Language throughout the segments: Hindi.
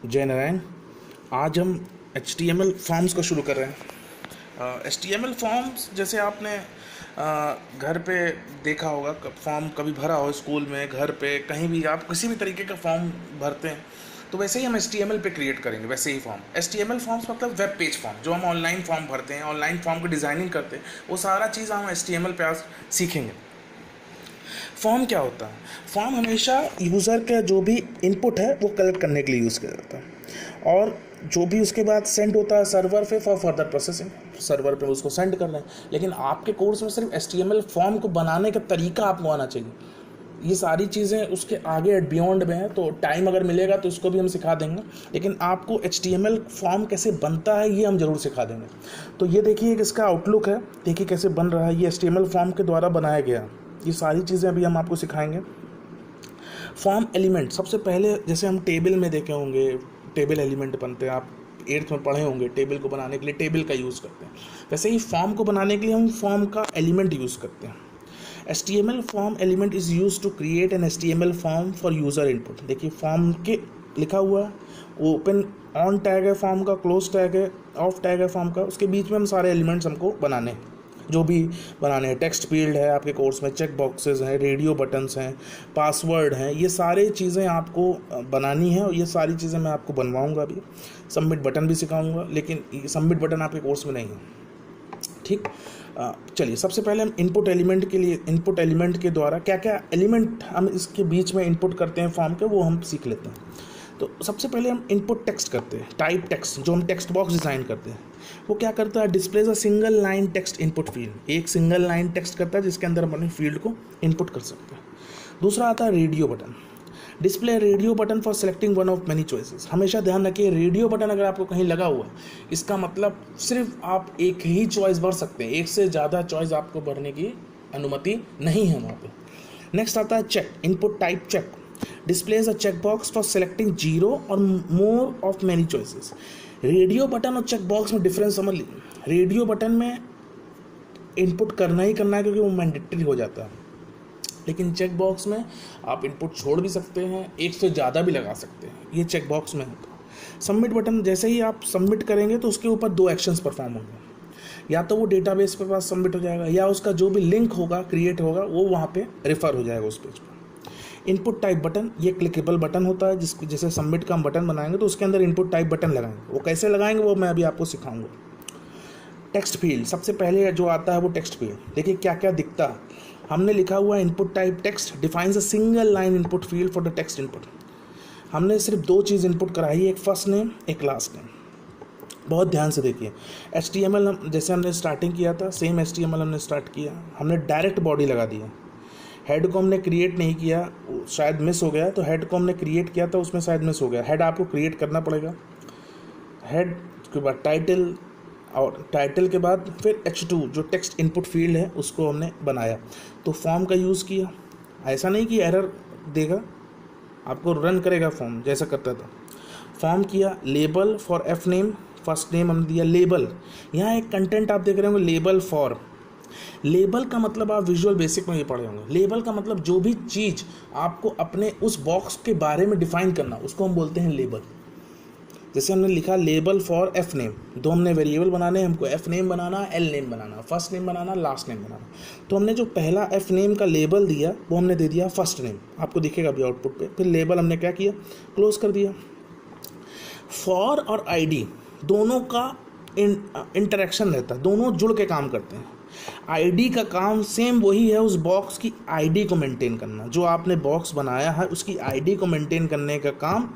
जय नारायण। आज हम HTML फॉर्म्स को शुरू कर रहे हैं। HTML फॉर्म्स जैसे आपने घर पे देखा होगा, फॉर्म कभी भरा हो स्कूल में, घर पे, कहीं भी आप किसी भी तरीके का फॉर्म भरते हैं, तो वैसे ही हम HTML पे क्रिएट करेंगे वैसे ही फॉर्म। HTML फॉर्म्स मतलब वेब पेज फॉर्म, जो हम ऑनलाइन फॉर्म भरते हैं, ऑनलाइन फॉर्म की डिज़ाइनिंग करते हैं, वो सारा चीज़ हम HTML पे आज सीखेंगे। फॉर्म क्या होता है? फॉर्म हमेशा यूज़र का जो भी इनपुट है वो कलेक्ट करने के लिए यूज़ किया जाता है, और जो भी उसके बाद सेंड होता है सर्वर पे फॉर फर्दर प्रोसेसिंग। सर्वर पे उसको सेंड कर रहे हैं, लेकिन आपके कोर्स में सिर्फ HTML फॉर्म को बनाने का तरीका आपको आना चाहिए। ये सारी चीज़ें उसके आगे एट बियॉन्ड में है, तो टाइम अगर मिलेगा तो इसको भी हम सिखा देंगे, लेकिन आपको HTML फॉर्म कैसे बनता है ये हम ज़रूर सिखा देंगे। तो ये देखिए कि इसका आउटलुक है, देखिए कैसे बन रहा है। ये HTML फॉर्म के द्वारा बनाया गया, ये सारी चीज़ें अभी हम आपको सिखाएंगे। फॉर्म एलिमेंट, सबसे पहले जैसे हम टेबल में देखे होंगे, टेबल एलिमेंट बनते हैं, आप 8th में पढ़े होंगे। टेबल को बनाने के लिए टेबल का यूज़ करते हैं, वैसे ही फॉर्म को बनाने के लिए हम फॉर्म का एलिमेंट यूज़ करते हैं। HTML form element is use to create an HTML form for user input. देखिए फॉर्म के लिखा हुआ है, ओपन ऑन टैग है फॉर्म का, क्लोज टैग है, ऑफ टैग है फॉर्म का, उसके बीच में हम सारे एलिमेंट्स हमको बनाने हैं, जो भी बनाने हैं। टेक्स्ट फील्ड है आपके कोर्स में, चेक बॉक्सेस हैं, रेडियो बटन्स हैं, पासवर्ड हैं, ये सारी चीज़ें आपको बनानी है, और ये सारी चीज़ें मैं आपको बनवाऊंगा अभी। सबमिट बटन भी सिखाऊंगा, लेकिन सबमिट बटन आपके कोर्स में नहीं है, ठीक। चलिए सबसे पहले हम इनपुट एलिमेंट के लिए, इनपुट एलिमेंट के द्वारा क्या क्या एलिमेंट हम इसके बीच में इनपुट करते हैं फॉर्म के, वो हम सीख लेते हैं। तो सबसे पहले हम इनपुट टेक्स्ट करते हैं, टाइप टेक्स्ट, जो हम टेक्स्ट बॉक्स डिज़ाइन करते हैं। वो क्या करता है? Displays a single line text input field. एक सिंगल लाइन टेक्स्ट करता है जिसके अंदर हम अपने फील्ड को इनपुट कर सकते हैं। दूसरा आता है radio button. Display radio button for selecting one of many choices. हमेशा ध्यान रखिए, रेडियो बटन अगर आपको कहीं लगा हुआ, इसका मतलब सिर्फ आप एक ही चॉइस भर सकते हैं, एक से ज़्यादा चॉइस आपको भरने की अनुमति नहीं है वहाँ पे। नेक्स्ट आता है check, input type check. Displays a check box for selecting 0 और more of many choices. Radio button और चेक बॉक्स में डिफरेंस समझ लीजिए। रेडियो बटन में इनपुट करना ही करना है क्योंकि वो मैंडेटरी हो जाता है, लेकिन चेक बॉक्स में आप इनपुट छोड़ भी सकते हैं, एक से ज़्यादा भी लगा सकते हैं, ये चेक बॉक्स में होता है। सबमिट बटन, जैसे ही आप सबमिट करेंगे तो उसके ऊपर 2 एक्शंस परफॉर्म होंगे, या तो वो डेटाबेस पे पास सबमिट हो जाएगा, या उसका जो भी लिंक होगा, क्रिएट होगा, वो वहाँ पे रेफर हो जाएगा उस पेज पर। इनपुट टाइप बटन, ये क्लिकेबल बटन होता है, जिसको जैसे सबमिट का हम बटन बनाएंगे तो उसके अंदर इनपुट टाइप बटन लगाएंगे। वो कैसे लगाएंगे वो मैं अभी आपको सिखाऊंगा। टेक्स्ट फील्ड, सबसे पहले जो आता है वो टेक्स्ट फील्ड। देखिए क्या क्या दिखता है, हमने लिखा हुआ है input type text defines a single line input field for the text input. हमने सिर्फ 2 चीज़ इनपुट कराई है, एक फर्स्ट नेम, एक लास्ट नेम। बहुत ध्यान से देखिए। HTML जैसे हमने स्टार्टिंग किया था, सेम HTML हमने स्टार्ट किया, हमने डायरेक्ट बॉडी लगा दिया। हेड को हमने क्रिएट नहीं किया, शायद मिस हो गया, तो हेड को हमने क्रिएट किया था, उसमें शायद मिस हो गया। हेड आपको क्रिएट करना पड़ेगा। हेड के बाद टाइटल, और टाइटल के बाद फिर H2 जो टेक्स्ट इनपुट फील्ड है उसको हमने बनाया। तो फॉर्म का यूज़ किया, ऐसा नहीं कि एरर देगा, आपको रन करेगा फॉर्म जैसा करता था। फॉर्म किया, label for F name, first name हमने दिया। लेबल, यहाँ एक कंटेंट आप देख रहे होंगे, लेबल फॉर। लेबल का मतलब आप विजुअल बेसिक में ये पढ़े होंगे। लेबल का मतलब जो भी चीज़ आपको अपने उस बॉक्स के बारे में डिफाइन करना, उसको हम बोलते हैं लेबल। जैसे हमने लिखा लेबल फॉर एफ नेम, 2 हमने वेरिएबल बनाने, हमको एफ नेम बनाना, एल नेम बनाना, फर्स्ट नेम बनाना, लास्ट नेम बनाना। तो हमने जो पहला एफ नेम का लेबल दिया वो हमने दे दिया फर्स्ट नेम, आपको दिखेगा अभी आउटपुट पे। फिर लेबल हमने क्या किया, क्लोज कर दिया। फॉर और आईडी दोनों का इंटरेक्शन रहता है, दोनों जुड़ के काम करते हैं। आईडी का काम सेम वही है, उस बॉक्स की आईडी को मेंटेन करना। जो आपने बॉक्स बनाया है उसकी आईडी को मेंटेन करने का काम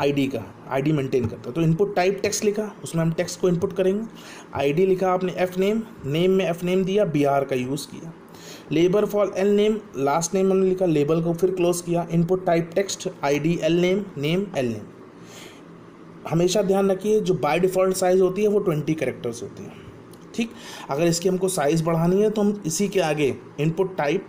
आईडी का, आईडी मेंटेन करता है। तो इनपुट टाइप टेक्स्ट लिखा, उसमें हम टेक्स्ट को इनपुट करेंगे। आईडी लिखा आपने एफ नेम, नेम में एफ नेम दिया, BR का यूज़ किया। Labour for L name, last name हमने लिखा, लेबल को फिर क्लोज किया। Input type text, ID L name, name L name. हमेशा ध्यान रखिए जो बाय डिफ़ॉल्ट साइज़ होती है वो 20 कैरेक्टर्स होती है, ठीक। अगर इसकी हमको साइज़ बढ़ानी है तो हम इसी के आगे, इनपुट टाइप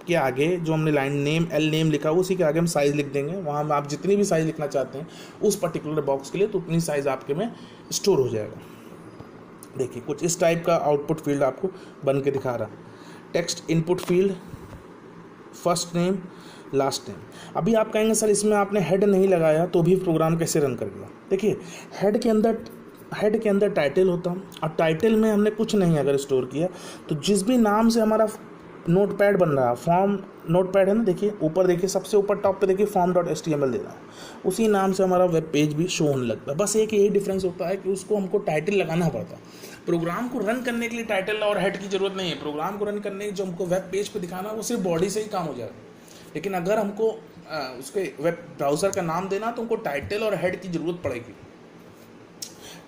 के आगे जो हमने लाइन नेम एल नेम लिखा उसी के आगे हम साइज़ लिख देंगे। वहाँ में आप जितनी भी साइज़ लिखना चाहते हैं उस पर्टिकुलर बॉक्स के लिए, तो उतनी साइज़ आपके में स्टोर हो जाएगा। देखिए कुछ इस टाइप का आउटपुट फील्ड आपको बन के दिखा रहा। Text input field, first name, last name. अभी आप कहेंगे सर इसमें आपने हेड नहीं लगाया तो भी प्रोग्राम कैसे रन करेगा? देखिए हेड के अंदर टाइटल होता, और टाइटल में हमने कुछ नहीं अगर स्टोर किया तो जिस भी नाम से हमारा नोटपैड बन रहा है, फॉर्म नोटपैड है ना, देखिए ऊपर, देखिए सबसे ऊपर टॉप पे देखिए form.html दे रहा है, उसी नाम से हमारा वेब पेज भी शो होने लगता है। बस एक यही डिफरेंस होता है कि उसको हमको टाइटल लगाना पड़ता है। प्रोग्राम को रन करने के लिए टाइटल और हेड की जरूरत नहीं है। प्रोग्राम को रन करने के जो हमको वेब पेज पे दिखाना है वो सिर्फ बॉडी से ही काम हो जाएगा। लेकिन अगर हमको उसके वेब ब्राउज़र का नाम देना तो हमको टाइटल और हेड की ज़रूरत पड़ेगी।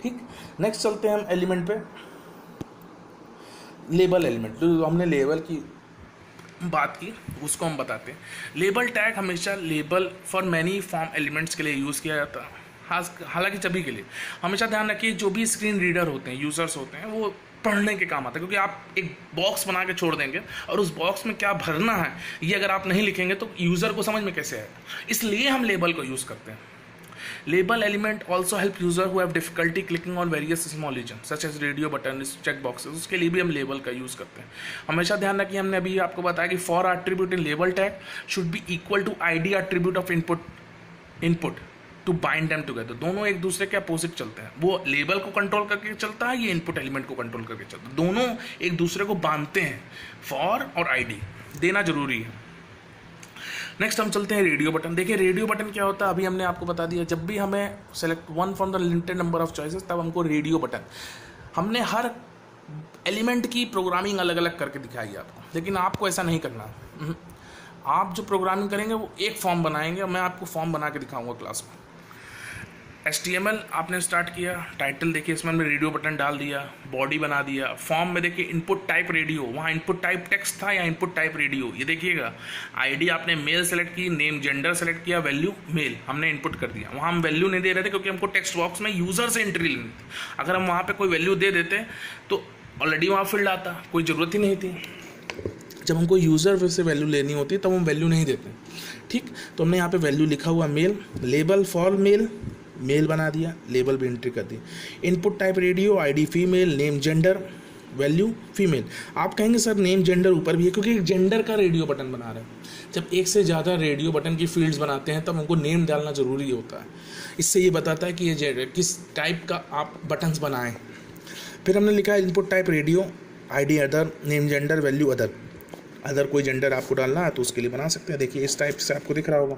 ठीक, नेक्स्ट चलते हैं हम एलिमेंट पे। लेबल एलिमेंट, जो हमने लेबल की बात की उसको हम बताते हैं। लेबल टैग हमेशा label for many form elements के लिए यूज़ किया जाता है, हालांकि सभी के लिए। हमेशा ध्यान रखिए जो भी स्क्रीन रीडर होते हैं, यूज़र्स होते हैं, वो पढ़ने के काम आता है, क्योंकि आप एक बॉक्स बना के छोड़ देंगे और उस बॉक्स में क्या भरना है ये अगर आप नहीं लिखेंगे तो यूज़र को समझ में कैसे आएगा। इसलिए हम लेबल को यूज़ करते हैं। Label element also help user who have difficulty clicking on various small regions such as radio button, check boxes, उसके लिए भी हम लेबल का यूज़ करते हैं। हमेशा ध्यान रखिए, हमने अभी आपको बताया कि for attribute in label tag should be equal to id attribute of input to bind them together। दोनों एक दूसरे के अपोजिट चलते हैं। वो लेबल को कंट्रोल करके चलता है, ये इनपुट एलिमेंट को कंट्रोल करके चलता है। दोनों एक दूसरे को बांधते हैं। फॉर और आईडी देना जरूरी है। नेक्स्ट हम चलते हैं रेडियो बटन। देखिए रेडियो बटन क्या होता है, अभी हमने आपको बता दिया। जब भी हमें select one from the limited number of choices, तब हमको रेडियो बटन, हमने हर एलिमेंट की प्रोग्रामिंग अलग अलग करके दिखाई आपको, लेकिन आपको ऐसा नहीं करना। आप जो प्रोग्रामिंग करेंगे वो एक फॉर्म बनाएंगे, और मैं आपको फॉर्म बना के दिखाऊंगा क्लास में। HTML आपने स्टार्ट किया, टाइटल देखिए इसमें हमने रेडियो बटन डाल दिया, बॉडी बना दिया। फॉर्म में देखिए इनपुट टाइप रेडियो, वहाँ इनपुट टाइप टेक्स्ट था या इनपुट टाइप रेडियो, ये देखिएगा। आईडी आपने मेल सेलेक्ट की, नेम जेंडर सेलेक्ट किया, वैल्यू मेल हमने इनपुट कर दिया। वहाँ हम वैल्यू नहीं दे रहे थे क्योंकि हमको टेक्स्ट बॉक्स में यूज़र से एंट्री लेनी थी। अगर हम वहाँ पर कोई वैल्यू दे देते तो ऑलरेडी वहाँ फील्ड आता, कोई ज़रूरत ही नहीं थी। जब हमको यूज़र से वैल्यू लेनी होती है तब हम वैल्यू नहीं देते। ठीक, तो हमने यहाँ पे वैल्यू लिखा हुआ male, label for male, male बना दिया, लेबल भी एंट्री कर दी। Input type radio, ID female, name gender, value female. आप कहेंगे सर नेम जेंडर ऊपर भी है, क्योंकि जेंडर का रेडियो बटन बना रहे हैं। जब एक से ज़्यादा रेडियो बटन की फील्ड्स बनाते हैं तब हमको नेम डालना ज़रूरी होता है। इससे ये बताता है कि ये जेंडर किस टाइप का आप बटन्स बनाएं। फिर हमने लिखा है input type radio, ID other, name gender, value other. Other कोई जेंडर आपको डालना है तो उसके लिए बना सकते हैं। देखिए इस टाइप से आपको दिख रहा होगा,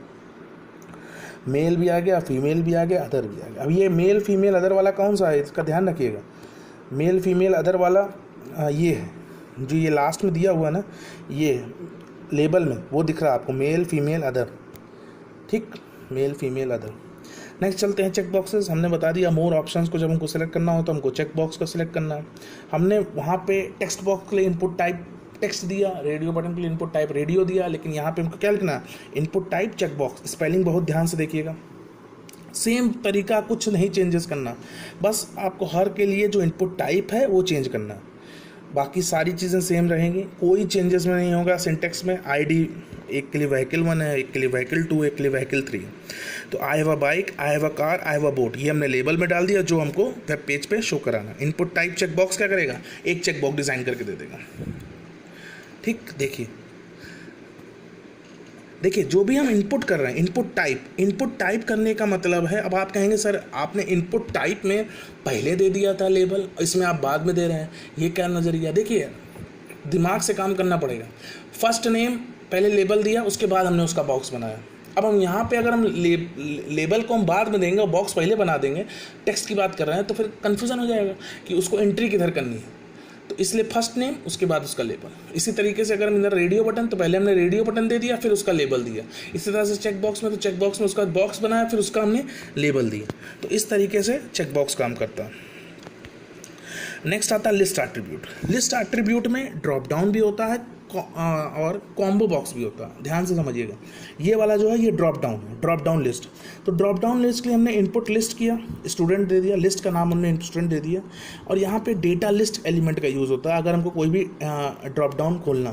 मेल भी आ गया, फीमेल भी आ गया, अदर भी आ गया। अब ये मेल फीमेल अदर वाला कौन सा है, इसका ध्यान रखिएगा। मेल फीमेल अदर वाला ये है, जो ये लास्ट में दिया हुआ ना, ये लेबल में वो दिख रहा है आपको, मेल फीमेल अदर। ठीक, मेल फीमेल अदर। नेक्स्ट चलते हैं चेक बॉक्सेस। हमने बता दिया मोर ऑप्शंस को जब हमको सेलेक्ट करना हो तो हमको चेक बॉक्स को सिलेक्ट करना है। हमने वहाँ पे टेक्स्ट बॉक्स के लिए इनपुट टाइप टेक्स्ट दिया, रेडियो बटन के लिए इनपुट टाइप रेडियो दिया, लेकिन यहाँ पे हमको क्या लिखना है, input type check box. Spelling बहुत ध्यान से देखिएगा, सेम तरीका, कुछ नहीं चेंजेस करना, बस आपको हर के लिए जो इनपुट टाइप है वो चेंज करना है। बाकी सारी चीज़ें सेम रहेंगी, कोई चेंजेस में नहीं होगा। सिंटेक्स में आईडी एक के लिए व्हीकल 1 है, एक के लिए व्हीकल 2, एक के लिए व्हीकल 3। तो I have a bike, I have a car, I have a boat, ये हमने लेबल में डाल दिया जो हमको वेब पेज पे शो कराना। इनपुट टाइप चेक बॉक्स क्या करेगा, एक चेक बॉक्स डिज़ाइन करके दे देगा। ठीक, देखिए जो भी हम इनपुट कर रहे हैं, इनपुट टाइप करने का मतलब है, अब आप कहेंगे सर आपने इनपुट टाइप में पहले दे दिया था लेबल, इसमें आप बाद में दे रहे हैं, ये क्या नज़रिया। देखिए दिमाग से काम करना पड़ेगा। फर्स्ट नेम पहले लेबल दिया, उसके बाद हमने उसका बॉक्स बनाया। अब हम यहाँ पे अगर हम लेबल को हम बाद में देंगे और बॉक्स पहले बना देंगे, टेक्स्ट की बात कर रहे हैं, तो फिर कन्फ्यूज़न हो जाएगा कि उसको एंट्री किधर करनी है। तो इसलिए फर्स्ट नेम उसके बाद उसका लेबल। इसी तरीके से अगर हम इधर रेडियो बटन, तो पहले हमने रेडियो बटन दे दिया फिर उसका लेबल दिया। इसी तरह से चेक बॉक्स में, तो चेक बॉक्स में उसका बॉक्स बनाया फिर उसका हमने लेबल दिया। तो इस तरीके से चेक बॉक्स काम करता है। नेक्स्ट आता है लिस्ट एट्रीब्यूट। लिस्ट एट्रीब्यूट में ड्रॉप डाउन भी होता है और कॉम्बो बॉक्स भी होता है, ध्यान से समझिएगा। ये वाला जो है ये ड्रॉप डाउन है, ड्रॉप डाउन लिस्ट। तो ड्रॉप डाउन लिस्ट के लिए हमने इनपुट लिस्ट किया, स्टूडेंट दे दिया, लिस्ट का नाम हमने स्टूडेंट दे दिया, और यहाँ पे डेटा लिस्ट एलिमेंट का यूज़ होता है अगर हमको कोई भी ड्रॉप डाउन खोलना।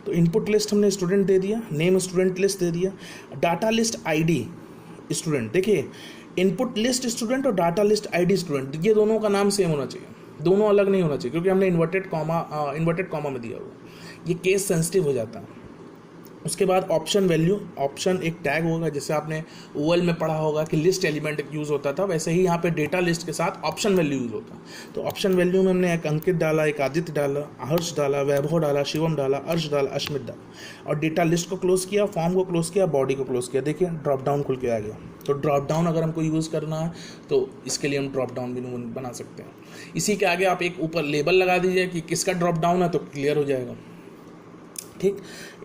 तो इनपुट लिस्ट हमने स्टूडेंट दे दिया, नेम स्टूडेंट लिस्ट दे दिया, डाटा लिस्ट आईडी स्टूडेंट। देखिए इनपुट लिस्ट स्टूडेंट और डाटा लिस्ट आईडी स्टूडेंट, ये दोनों का नाम सेम होना चाहिए, दोनों अलग नहीं होना चाहिए, क्योंकि हमने इन्वर्टेड कॉमा में दिया हुआ, ये केस सेंसिटिव हो जाता है। उसके बाद ऑप्शन वैल्यू, ऑप्शन एक टैग होगा, जैसे आपने ओएल में पढ़ा होगा कि लिस्ट एलिमेंट यूज़ होता था, वैसे ही यहाँ पे डेटा लिस्ट के साथ ऑप्शन वैल्यू यूज़ होता है। तो ऑप्शन वैल्यू में हमने एक अंकित डाला, एक आदित्य डाला, हर्ष डाला, वैभव डाला, शिवम डाला, अर्श डाला, अश्मित डाला, और डेटा लिस्ट को क्लोज किया, फॉर्म को क्लोज किया, बॉडी को क्लोज किया। देखिए ड्रॉप डाउन खुल के आ गया। तो ड्रॉप डाउन अगर हमको यूज़ करना है तो इसके लिए हम ड्रॉप डाउन भी बना सकते हैं। इसी के आगे आप एक ऊपर लेबल लगा दीजिए कि किसका ड्रॉप डाउन है, तो क्लियर हो जाएगा। ठीक,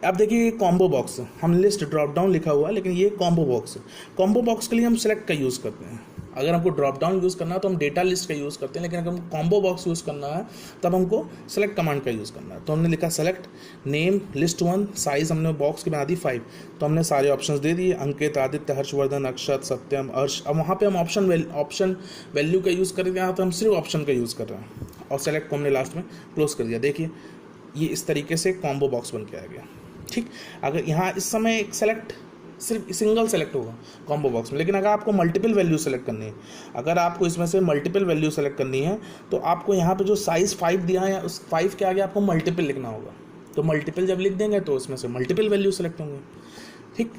अब देखिए कॉम्बो बॉक्स, हम लिस्ट ड्रॉप डाउन लिखा हुआ है, लेकिन ये कॉम्बो बॉक्स है। कॉम्बो बॉक्स के लिए हम सेलेक्ट का यूज़ करते हैं। अगर हमको ड्रॉप डाउन यूज़ करना है तो हम डेटा लिस्ट का यूज़ करते हैं, लेकिन अगर हमको कॉम्बो बॉक्स यूज़ करना है तब हमको सेलेक्ट कमांड का यूज़ करना है। तो हमने लिखा सेलेक्ट नेम लिस्ट 1, साइज़ हमने बॉक्स की बना दी 5, तो हमने सारे ऑप्शंस दे दिए, अंकित, आदित्य, हर्षवर्धन, अक्षत, सत्यम, अर्श। अब वहाँ पे हम ऑप्शन वैल्यू का यूज़ कर रहे हैं, यहाँ तो हम सिर्फ ऑप्शन का यूज़ कर रहे हैं, और सेलेक्ट को हमने लास्ट में क्लोज कर दिया। देखिए ये इस तरीके से कॉम्बो बॉक्स बन के आ गया। ठीक, अगर यहाँ इस समय एक सेलेक्ट सिर्फ सिंगल सेलेक्ट होगा कॉम्बो बॉक्स में, लेकिन अगर आपको मल्टीपल वैल्यू सेलेक्ट करनी है, अगर आपको इसमें से मल्टीपल वैल्यू सेलेक्ट करनी है तो आपको यहाँ पे जो साइज़ 5 दिया है उस 5 के आगे आपको मल्टीपल लिखना होगा। तो मल्टीपल जब लिख देंगे तो उसमें से मल्टीपल वैल्यू सेलेक्ट होंगे। ठीक,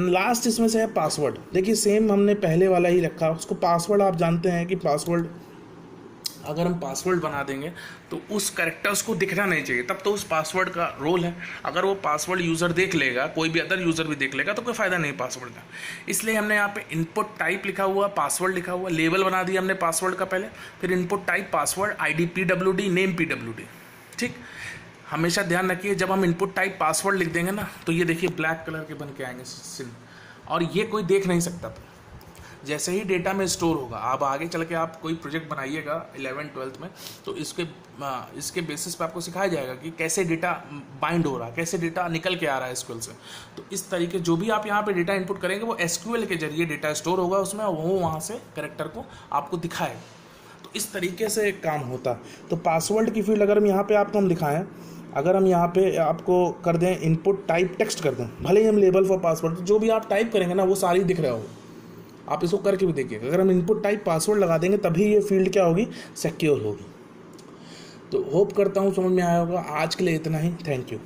लास्ट इसमें से है पासवर्ड। देखिए सेम हमने पहले वाला ही रखा, उसको पासवर्ड आप जानते हैं कि पासवर्ड अगर हम पासवर्ड बना देंगे तो उस कैरेक्टर्स को दिखना नहीं चाहिए, तब तो उस पासवर्ड का रोल है। अगर वो पासवर्ड यूज़र देख लेगा, कोई भी अदर यूज़र भी देख लेगा, तो कोई फ़ायदा नहीं पासवर्ड का। इसलिए हमने यहाँ पे इनपुट टाइप लिखा हुआ, पासवर्ड लिखा हुआ, लेबल बना दिया हमने पासवर्ड का पहले, फिर input type password, ID PWD, name PWD। ठीक, हमेशा ध्यान रखिए जब हम इनपुट टाइप पासवर्ड लिख देंगे ना, तो ये देखिए ब्लैक कलर के बन के आएंगे चिन्ह, और ये कोई देख नहीं सकता। जैसे ही डेटा में स्टोर होगा, आप आगे चल के आप कोई प्रोजेक्ट बनाइएगा 11th 12th में, तो इसके बेसिस पे आपको सिखाया जाएगा कि कैसे डेटा बाइंड हो रहा है, कैसे डेटा निकल के आ रहा है एसक्यूएल से। तो इस तरीके जो भी आप यहाँ पे डेटा इनपुट करेंगे वो एसक्यूएल के जरिए डेटा स्टोर होगा उसमें, और वो वहाँ से कैरेक्टर को आपको दिखाएगा। तो इस तरीके से काम होता है। तो पासवर्ड की फील्ड अगर हम यहाँ पे आपको हम दिखाएं, अगर हम यहाँ पे आपको कर दें इनपुट टाइप टेक्स्ट कर दें, भले ही हम लेबल फॉर पासवर्ड, तो जो भी आप टाइप करेंगे ना वो सारी दिख रहा होगा। आप इसको करके भी देखिएगा, अगर हम इनपुट टाइप पासवर्ड लगा देंगे तभी ये फील्ड क्या होगी, सिक्योर होगी। तो होप करता हूँ समझ में आया होगा। आज के लिए इतना ही, थैंक यू।